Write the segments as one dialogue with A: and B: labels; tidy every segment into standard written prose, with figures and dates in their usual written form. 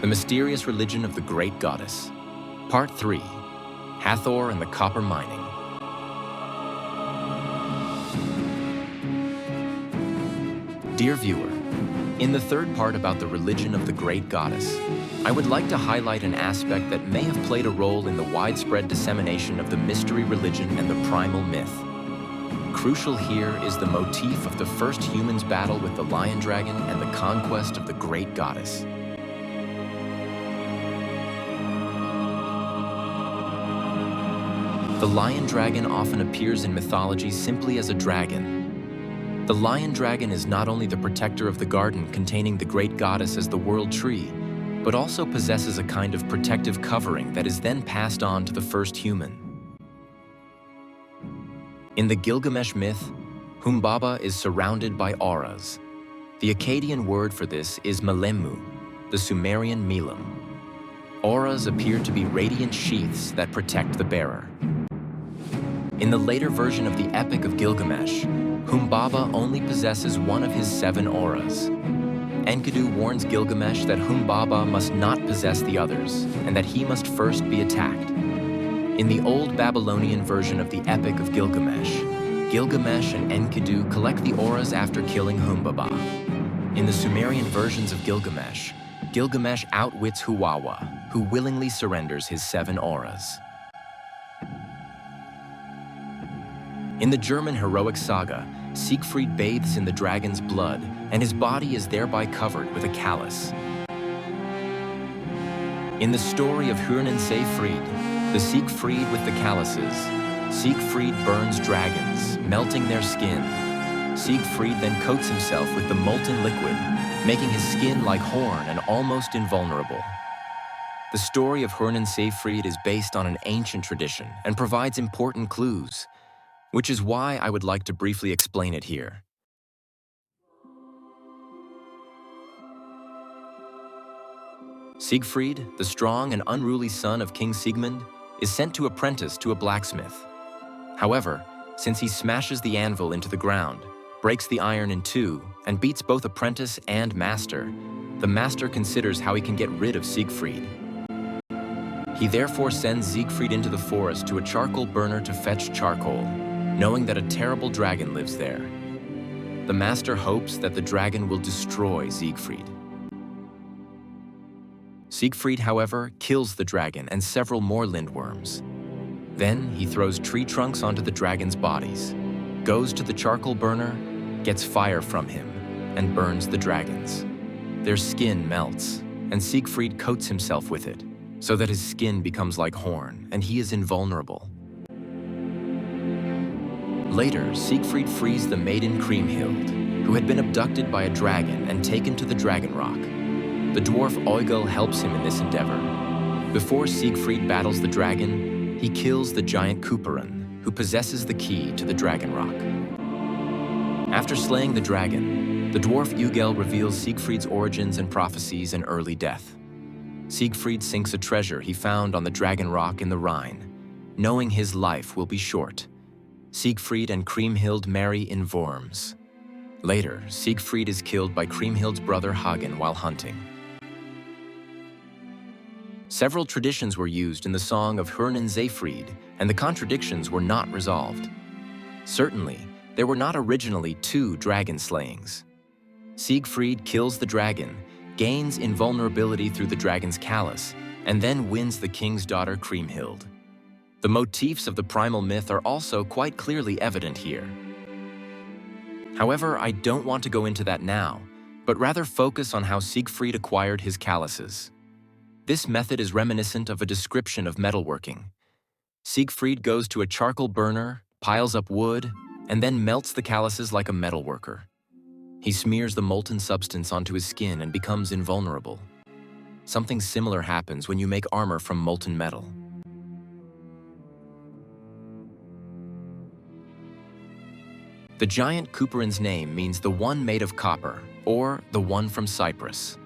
A: The Mysterious Religion of the Great Goddess. Part 3. Hathor and the Copper Mining. Dear viewer, in the third part about the religion of the Great Goddess, I would like to highlight an aspect that may have played a role in the widespread dissemination of the mystery religion and the primal myth. Crucial here is the motif of the first human's battle with the lion dragon and the conquest of the Great Goddess. The lion dragon often appears in mythology simply as a dragon. The lion dragon is not only the protector of the garden containing the great goddess as the world tree, but also possesses a kind of protective covering that is then passed on to the first human. In the Gilgamesh myth, Humbaba is surrounded by auras. The Akkadian word for this is Melemu, the Sumerian Milam. Auras appear to be radiant sheaths that protect the bearer. In the later version of the Epic of Gilgamesh, Humbaba only possesses one of his 7 auras. Enkidu warns Gilgamesh that Humbaba must not possess the others, and that he must first be attacked. In the old Babylonian version of the Epic of Gilgamesh, Gilgamesh and Enkidu collect the auras after killing Humbaba. In the Sumerian versions of Gilgamesh, Gilgamesh outwits Huwawa, who willingly surrenders his 7 auras. In the German heroic saga, Siegfried bathes in the dragon's blood, and his body is thereby covered with a callus. In the story of Hörn and Siegfried, the Siegfried with the calluses, Siegfried burns dragons, melting their skin. Siegfried then coats himself with the molten liquid, making his skin like horn and almost invulnerable. The story of Hörn and Siegfried is based on an ancient tradition and provides important clues, which is why I would like to briefly explain it here. Siegfried, the strong and unruly son of King Sigmund, is sent to apprentice to a blacksmith. However, since he smashes the anvil into the ground, breaks the iron in 2, and beats both apprentice and master, the master considers how he can get rid of Siegfried. He therefore sends Siegfried into the forest to a charcoal burner to fetch charcoal, knowing that a terrible dragon lives there. The master hopes that the dragon will destroy Siegfried. Siegfried, however, kills the dragon and several more lindworms. Then he throws tree trunks onto the dragon's bodies, goes to the charcoal burner, gets fire from him, and burns the dragons. Their skin melts, and Siegfried coats himself with it, so that his skin becomes like horn, and he is invulnerable. Later, Siegfried frees the maiden Kriemhild, who had been abducted by a dragon and taken to the Dragon Rock. The dwarf Oegil helps him in this endeavor. Before Siegfried battles the dragon, he kills the giant Kuparan, who possesses the key to the Dragon Rock. After slaying the dragon, the dwarf Uegel reveals Siegfried's origins and prophecies and early death. Siegfried sinks a treasure he found on the Dragon Rock in the Rhine, knowing his life will be short. Siegfried and Kriemhild marry in Worms. Later, Siegfried is killed by Kriemhild's brother Hagen while hunting. Several traditions were used in the song of Hörn and Siegfried, and the contradictions were not resolved. Certainly, there were not originally 2 dragon slayings. Siegfried kills the dragon, gains invulnerability through the dragon's callus, and then wins the king's daughter Kriemhild. The motifs of the primal myth are also quite clearly evident here. However, I don't want to go into that now, but rather focus on how Siegfried acquired his calluses. This method is reminiscent of a description of metalworking. Siegfried goes to a charcoal burner, piles up wood, and then melts the calluses like a metalworker. He smears the molten substance onto his skin and becomes invulnerable. Something similar happens when you make armor from molten metal. The giant Kuparan's name means the one made of copper, or the one from Cyprus.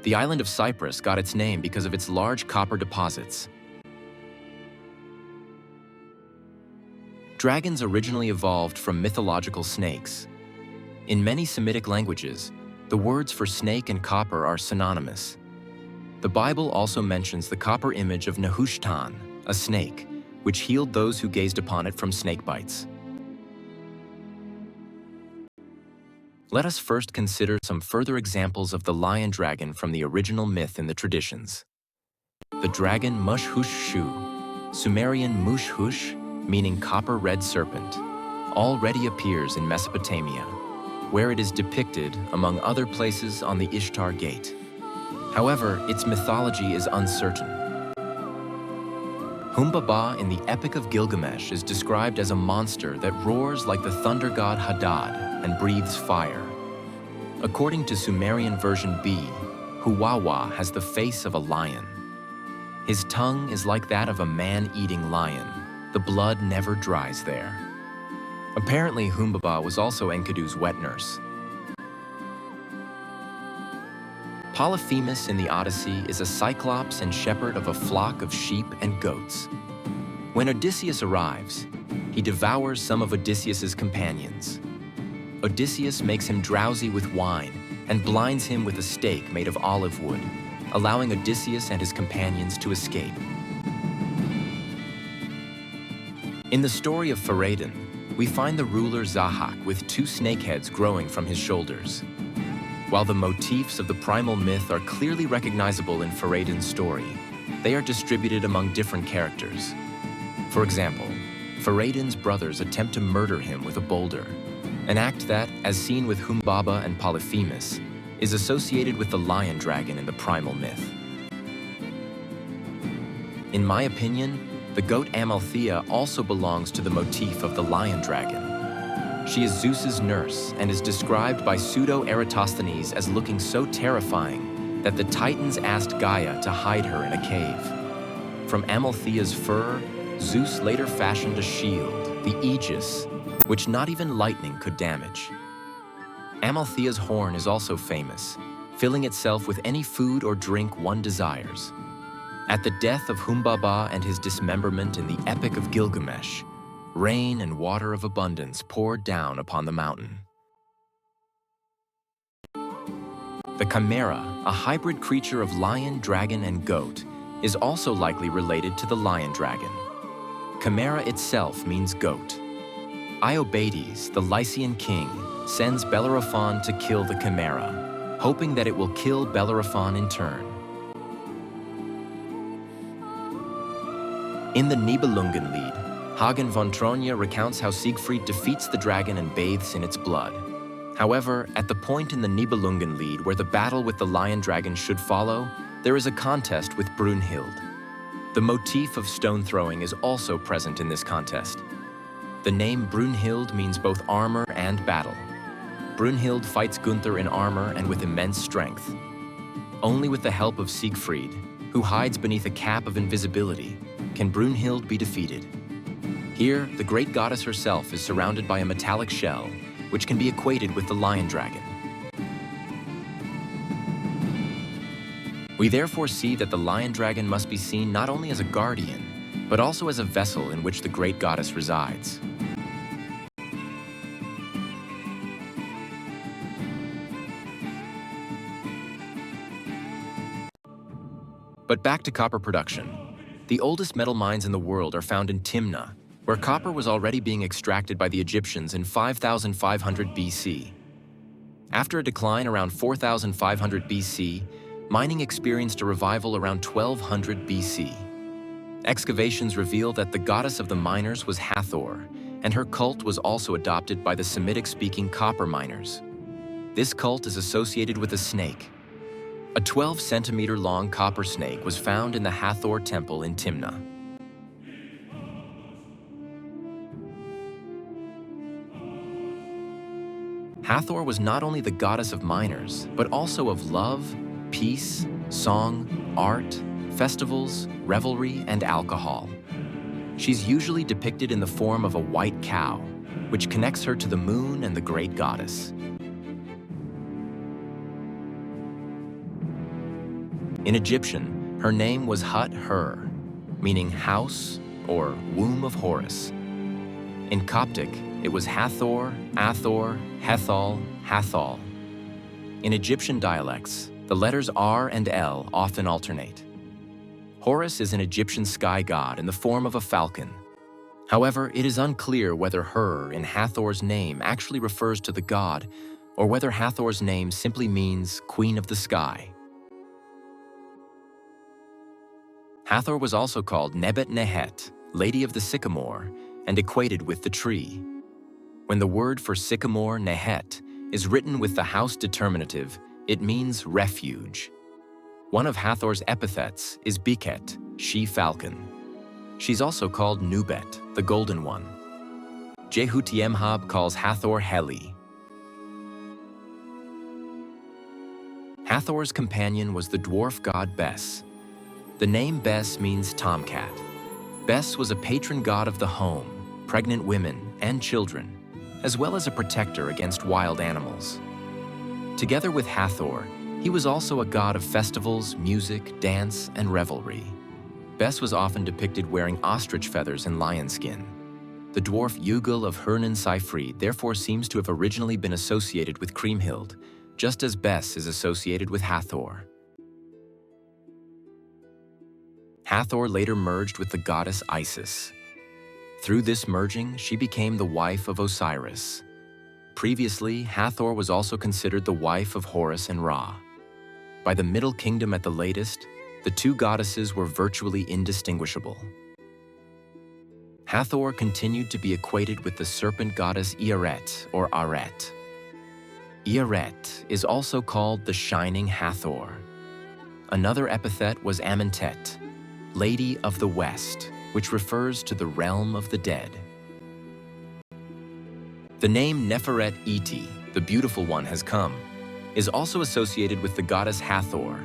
A: The island of Cyprus got its name because of its large copper deposits. Dragons originally evolved from mythological snakes. In many Semitic languages, the words for snake and copper are synonymous. The Bible also mentions the copper image of Nehushtan, a snake, which healed those who gazed upon it from snake bites. Let us first consider some further examples of the lion dragon from the original myth in the traditions. The dragon Mush-Hush-Shu, Sumerian Mush-Hush, meaning copper-red serpent, already appears in Mesopotamia, where it is depicted, among other places, on the Ishtar Gate. However, its mythology is uncertain. Humbaba in the Epic of Gilgamesh is described as a monster that roars like the thunder god Hadad and breathes fire. According to Sumerian version B, Huwawa has the face of a lion. His tongue is like that of a man-eating lion. The blood never dries there. Apparently, Humbaba was also Enkidu's wet nurse. Polyphemus in the Odyssey is a cyclops and shepherd of a flock of sheep and goats. When Odysseus arrives, he devours some of Odysseus's companions. Odysseus makes him drowsy with wine and blinds him with a stake made of olive wood, allowing Odysseus and his companions to escape. In the story of Farad'n, we find the ruler Zahak with two snake heads growing from his shoulders. While the motifs of the primal myth are clearly recognizable in Farad'n's story, they are distributed among different characters. For example, Farad'n's brothers attempt to murder him with a boulder, an act that, as seen with Humbaba and Polyphemus, is associated with the lion dragon in the primal myth. In my opinion, the goat Amalthea also belongs to the motif of the lion dragon. She is Zeus's nurse and is described by Pseudo-Eratosthenes as looking so terrifying that the Titans asked Gaia to hide her in a cave. From Amalthea's fur, Zeus later fashioned a shield, the Aegis, which not even lightning could damage. Amalthea's horn is also famous, filling itself with any food or drink one desires. At the death of Humbaba and his dismemberment in the Epic of Gilgamesh, rain and water of abundance poured down upon the mountain. The chimera, a hybrid creature of lion, dragon, and goat, is also likely related to the lion dragon. Chimera itself means goat. Iobates, the Lycian king, sends Bellerophon to kill the chimera, hoping that it will kill Bellerophon in turn. In the Nibelungenlied, Hagen von Tronje recounts how Siegfried defeats the dragon and bathes in its blood. However, at the point in the Nibelungenlied where the battle with the lion dragon should follow, there is a contest with Brunhild. The motif of stone throwing is also present in this contest. The name Brunhild means both armor and battle. Brunhild fights Gunther in armor and with immense strength. Only with the help of Siegfried, who hides beneath a cap of invisibility, can Brunhild be defeated. Here, the great goddess herself is surrounded by a metallic shell, which can be equated with the lion dragon. We therefore see that the lion dragon must be seen not only as a guardian, but also as a vessel in which the great goddess resides. But back to copper production. The oldest metal mines in the world are found in Timna, where copper was already being extracted by the Egyptians in 5500 BC. After a decline around 4500 BC, mining experienced a revival around 1200 BC. Excavations reveal that the goddess of the miners was Hathor, and her cult was also adopted by the Semitic-speaking copper miners. This cult is associated with a snake. A 12-centimeter-long copper snake was found in the Hathor temple in Timna. Hathor was not only the goddess of miners, but also of love, peace, song, art, festivals, revelry, and alcohol. She's usually depicted in the form of a white cow, which connects her to the moon and the great goddess. In Egyptian, her name was Hathor, meaning house or womb of Horus. In Coptic, it was Hathor, Athor, Hethal, Hathal. In Egyptian dialects, The letters R and L often alternate. Horus is an Egyptian sky god in the form of a falcon. However, it is unclear whether Her in Hathor's name actually refers to the god, or whether Hathor's name simply means Queen of the Sky. Hathor was also called Nebet-Nehet, Lady of the Sycamore, and equated with the tree. When the word for sycamore, Nehet, is written with the house determinative, it means refuge. One of Hathor's epithets is Biket, she-falcon. She's also called Nubet, the golden one. Jehutiemhab calls Hathor Heli. Hathor's companion was the dwarf god Bes. The name Bes means tomcat. Bes was a patron god of the home, pregnant women, and children, as well as a protector against wild animals. Together with Hathor, he was also a god of festivals, music, dance, and revelry. Bes was often depicted wearing ostrich feathers and lion skin. The dwarf Ugil of Hernan Seifried therefore seems to have originally been associated with Kriemhild, just as Bes is associated with Hathor. Hathor later merged with the goddess Isis. Through this merging, she became the wife of Osiris. Previously, Hathor was also considered the wife of Horus and Ra. By the Middle Kingdom at the latest, the two goddesses were virtually indistinguishable. Hathor continued to be equated with the serpent goddess Iaret or Aret. Iaret is also called the Shining Hathor. Another epithet was Amentet, Lady of the West, which refers to the realm of the dead. The name Neferet Iti, the beautiful one has come, is also associated with the goddess Hathor.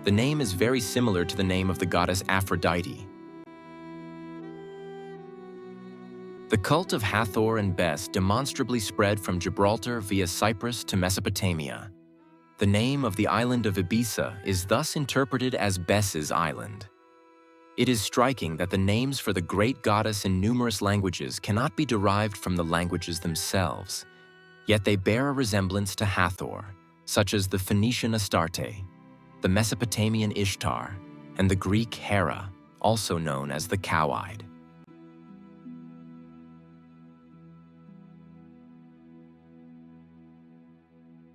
A: The name is very similar to the name of the goddess Aphrodite. The cult of Hathor and Bes demonstrably spread from Gibraltar via Cyprus to Mesopotamia. The name of the island of Ibiza is thus interpreted as Bes's Island. It is striking that the names for the great goddess in numerous languages cannot be derived from the languages themselves, yet they bear a resemblance to Hathor, such as the Phoenician Astarte, the Mesopotamian Ishtar, and the Greek Hera, also known as the Cow-eyed.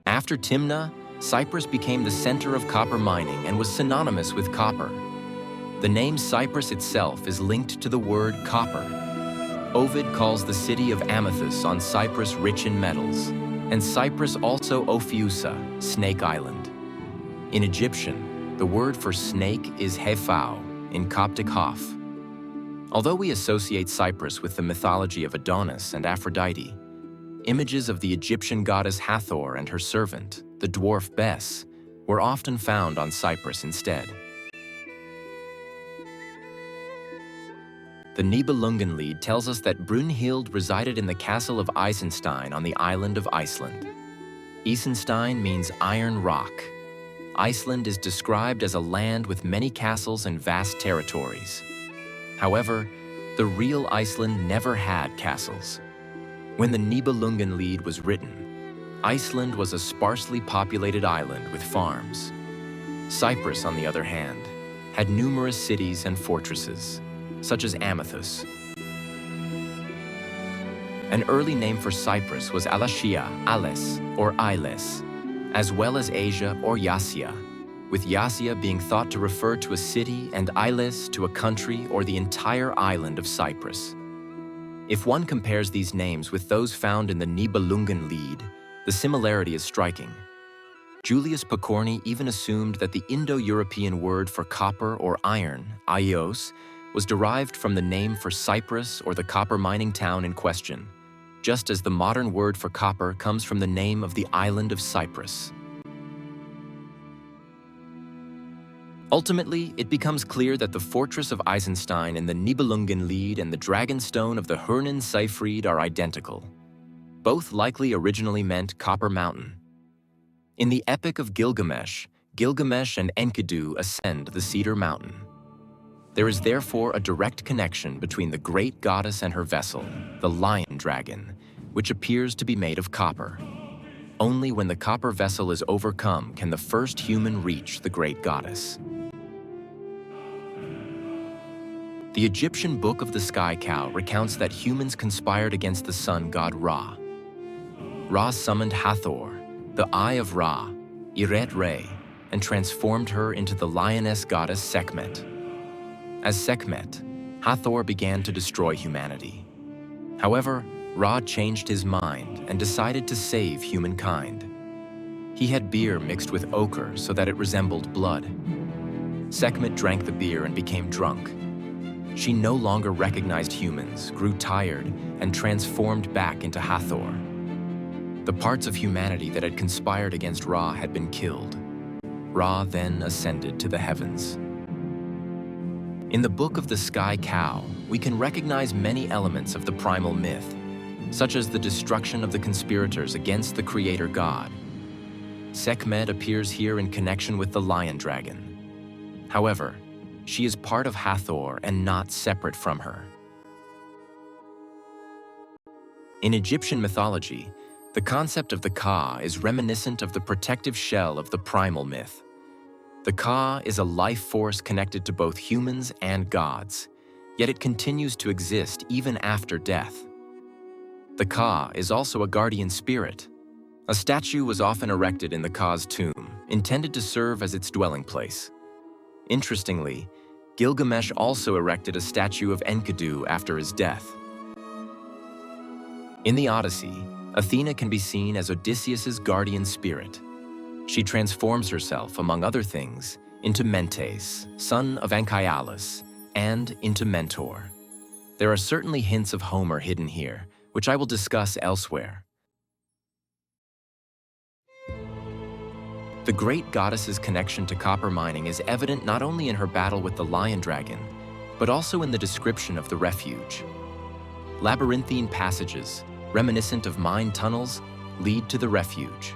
A: After Timna, Cyprus became the center of copper mining and was synonymous with copper. The name Cyprus itself is linked to the word copper. Ovid calls the city of Amathus on Cyprus rich in metals, and Cyprus also Ophiusa, Snake Island. In Egyptian, the word for snake is Hephau, in Coptic Haf. Although we associate Cyprus with the mythology of Adonis and Aphrodite, images of the Egyptian goddess Hathor and her servant, the dwarf Bes, were often found on Cyprus instead. The Nibelungenlied tells us that Brunhild resided in the castle of Eisenstein on the island of Iceland. Eisenstein means iron rock. Iceland is described as a land with many castles and vast territories. However, the real Iceland never had castles. When the Nibelungenlied was written, Iceland was a sparsely populated island with farms. Cyprus, on the other hand, had numerous cities and fortresses, such as Amathus. An early name for Cyprus was Alashia, Ales, or Iles, as well as Asia or Yasia, with Yasia being thought to refer to a city and Iles to a country or the entire island of Cyprus. If one compares these names with those found in the Nibelungenlied, the similarity is striking. Julius Pokorny even assumed that the Indo-European word for copper or iron, aios, was derived from the name for Cyprus or the copper mining town in question, just as the modern word for copper comes from the name of the island of Cyprus. Ultimately, it becomes clear that the fortress of Eisenstein in the Nibelungenlied and the dragonstone of the Hernan Seifried are identical. Both likely originally meant Copper Mountain. In the Epic of Gilgamesh, Gilgamesh and Enkidu ascend the Cedar Mountain. There is therefore a direct connection between the great goddess and her vessel, the lion dragon, which appears to be made of copper. Only when the copper vessel is overcome can the first human reach the great goddess. The Egyptian Book of the Sky Cow recounts that humans conspired against the sun god Ra. Ra summoned Hathor, the Eye of Ra, Iret Re, and transformed her into the lioness goddess Sekhmet. As Sekhmet, Hathor began to destroy humanity. However, Ra changed his mind and decided to save humankind. He had beer mixed with ochre so that it resembled blood. Sekhmet drank the beer and became drunk. She no longer recognized humans, grew tired, and transformed back into Hathor. The parts of humanity that had conspired against Ra had been killed. Ra then ascended to the heavens. In the Book of the Sky Cow, we can recognize many elements of the primal myth, such as the destruction of the conspirators against the creator god. Sekhmet appears here in connection with the lion dragon. However, she is part of Hathor and not separate from her. In Egyptian mythology, the concept of the Ka is reminiscent of the protective shell of the primal myth. The Ka is a life force connected to both humans and gods, yet it continues to exist even after death. The Ka is also a guardian spirit. A statue was often erected in the Ka's tomb, intended to serve as its dwelling place. Interestingly, Gilgamesh also erected a statue of Enkidu after his death. In the Odyssey, Athena can be seen as Odysseus's guardian spirit. She transforms herself, among other things, into Mentes, son of Anchialus, and into Mentor. There are certainly hints of Homer hidden here, which I will discuss elsewhere. The great goddess's connection to copper mining is evident not only in her battle with the lion dragon, but also in the description of the refuge. Labyrinthine passages, reminiscent of mine tunnels, lead to the refuge.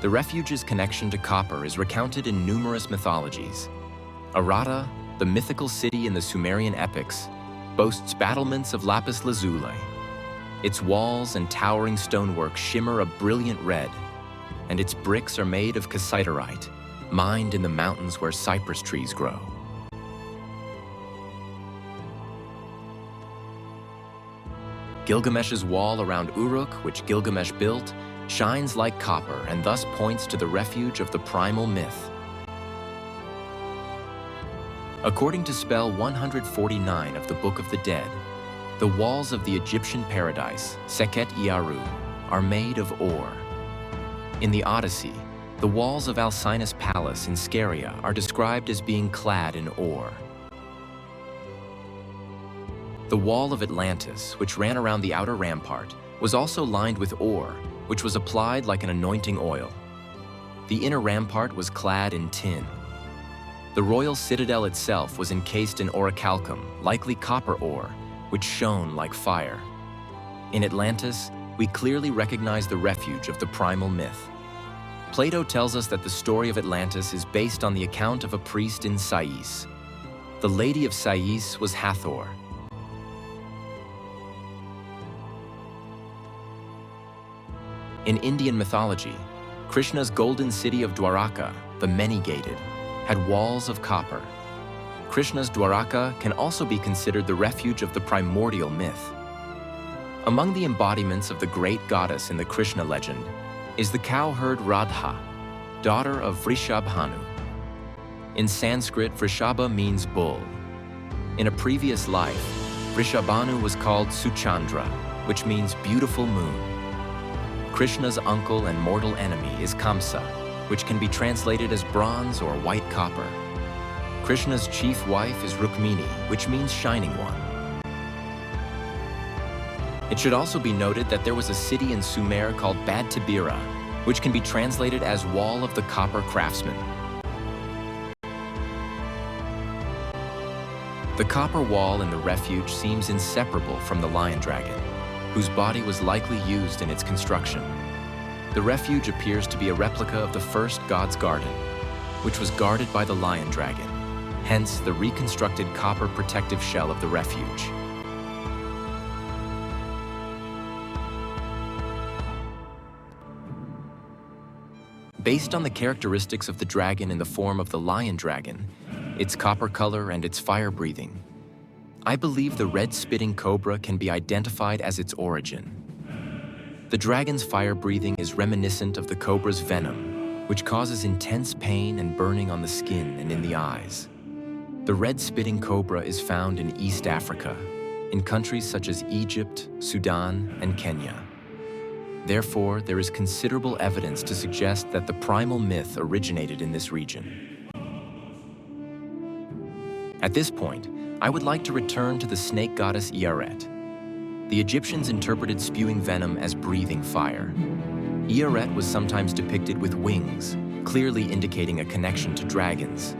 A: The refuge's connection to copper is recounted in numerous mythologies. Arata, the mythical city in the Sumerian epics, boasts battlements of lapis lazuli. Its walls and towering stonework shimmer a brilliant red, and its bricks are made of cassiterite, mined in the mountains where cypress trees grow. Gilgamesh's wall around Uruk, which Gilgamesh built, shines like copper and thus points to the refuge of the primal myth. According to spell 149 of the Book of the Dead, the walls of the Egyptian paradise, Seket Iaru, are made of ore. In the Odyssey, the walls of Alcinous's palace in Scheria are described as being clad in ore. The wall of Atlantis, which ran around the outer rampart, was also lined with ore, which was applied like an anointing oil. The inner rampart was clad in tin. The royal citadel itself was encased in orichalcum, likely copper ore, which shone like fire. In Atlantis, we clearly recognize the refuge of the primal myth. Plato tells us that the story of Atlantis is based on the account of a priest in Sais. The lady of Sais was Hathor. In Indian mythology, Krishna's golden city of Dwaraka, the many-gated, had walls of copper. Krishna's Dwaraka can also be considered the refuge of the primordial myth. Among the embodiments of the great goddess in the Krishna legend is the cowherd Radha, daughter of Vrishabhanu. In Sanskrit, Vrishabha means bull. In a previous life, Vrishabhanu was called Suchandra, which means beautiful moon. Krishna's uncle and mortal enemy is Kamsa, which can be translated as bronze or white copper. Krishna's chief wife is Rukmini, which means shining one. It should also be noted that there was a city in Sumer called Bad Tabira, which can be translated as Wall of the Copper Craftsman. The copper wall in the refuge seems inseparable from the lion dragon, whose body was likely used in its construction. The refuge appears to be a replica of the first God's Garden, which was guarded by the lion dragon, hence the reconstructed copper protective shell of the refuge. Based on the characteristics of the dragon in the form of the lion dragon, its copper color and its fire breathing, I believe the red spitting cobra can be identified as its origin. The dragon's fire breathing is reminiscent of the cobra's venom, which causes intense pain and burning on the skin and in the eyes. The red spitting cobra is found in East Africa, in countries such as Egypt, Sudan, and Kenya. Therefore, there is considerable evidence to suggest that the primal myth originated in this region. At this point, I would like to return to the snake goddess Iaret. The Egyptians interpreted spewing venom as breathing fire. Iaret was sometimes depicted with wings, clearly indicating a connection to dragons.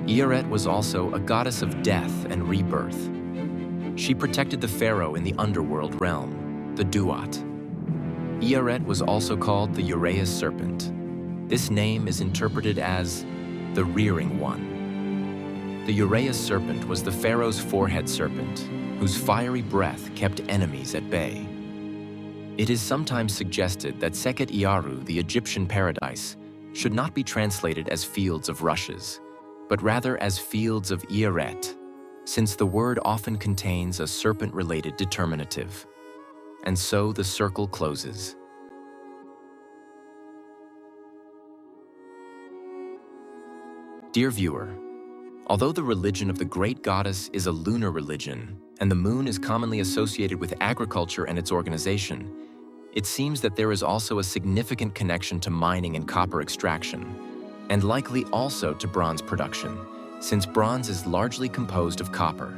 A: Iaret was also a goddess of death and rebirth. She protected the pharaoh in the underworld realm, the Duat. Iaret was also called the Uraeus serpent. This name is interpreted as the rearing one. The Uraeus serpent was the pharaoh's forehead serpent, whose fiery breath kept enemies at bay. It is sometimes suggested that Sekhet Iaru, the Egyptian paradise, should not be translated as fields of rushes, but rather as fields of Iaret, since the word often contains a serpent-related determinative. And so the circle closes. Dear viewer, although the religion of the great goddess is a lunar religion, and the moon is commonly associated with agriculture and its organization, it seems that there is also a significant connection to mining and copper extraction, and likely also to bronze production, since bronze is largely composed of copper.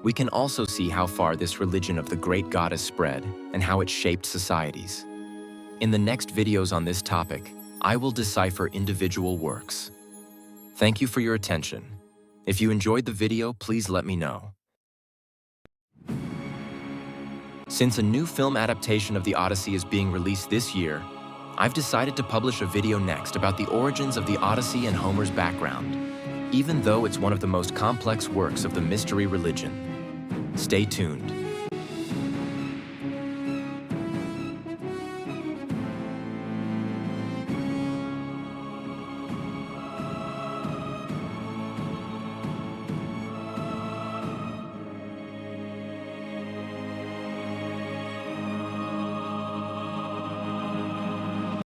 A: We can also see how far this religion of the great goddess spread and how it shaped societies. In the next videos on this topic, I will decipher individual works. Thank you for your attention. If you enjoyed the video, please let me know. Since a new film adaptation of the Odyssey is being released this year, I've decided to publish a video next about the origins of the Odyssey and Homer's background, even though it's one of the most complex works of the mystery religion. Stay tuned.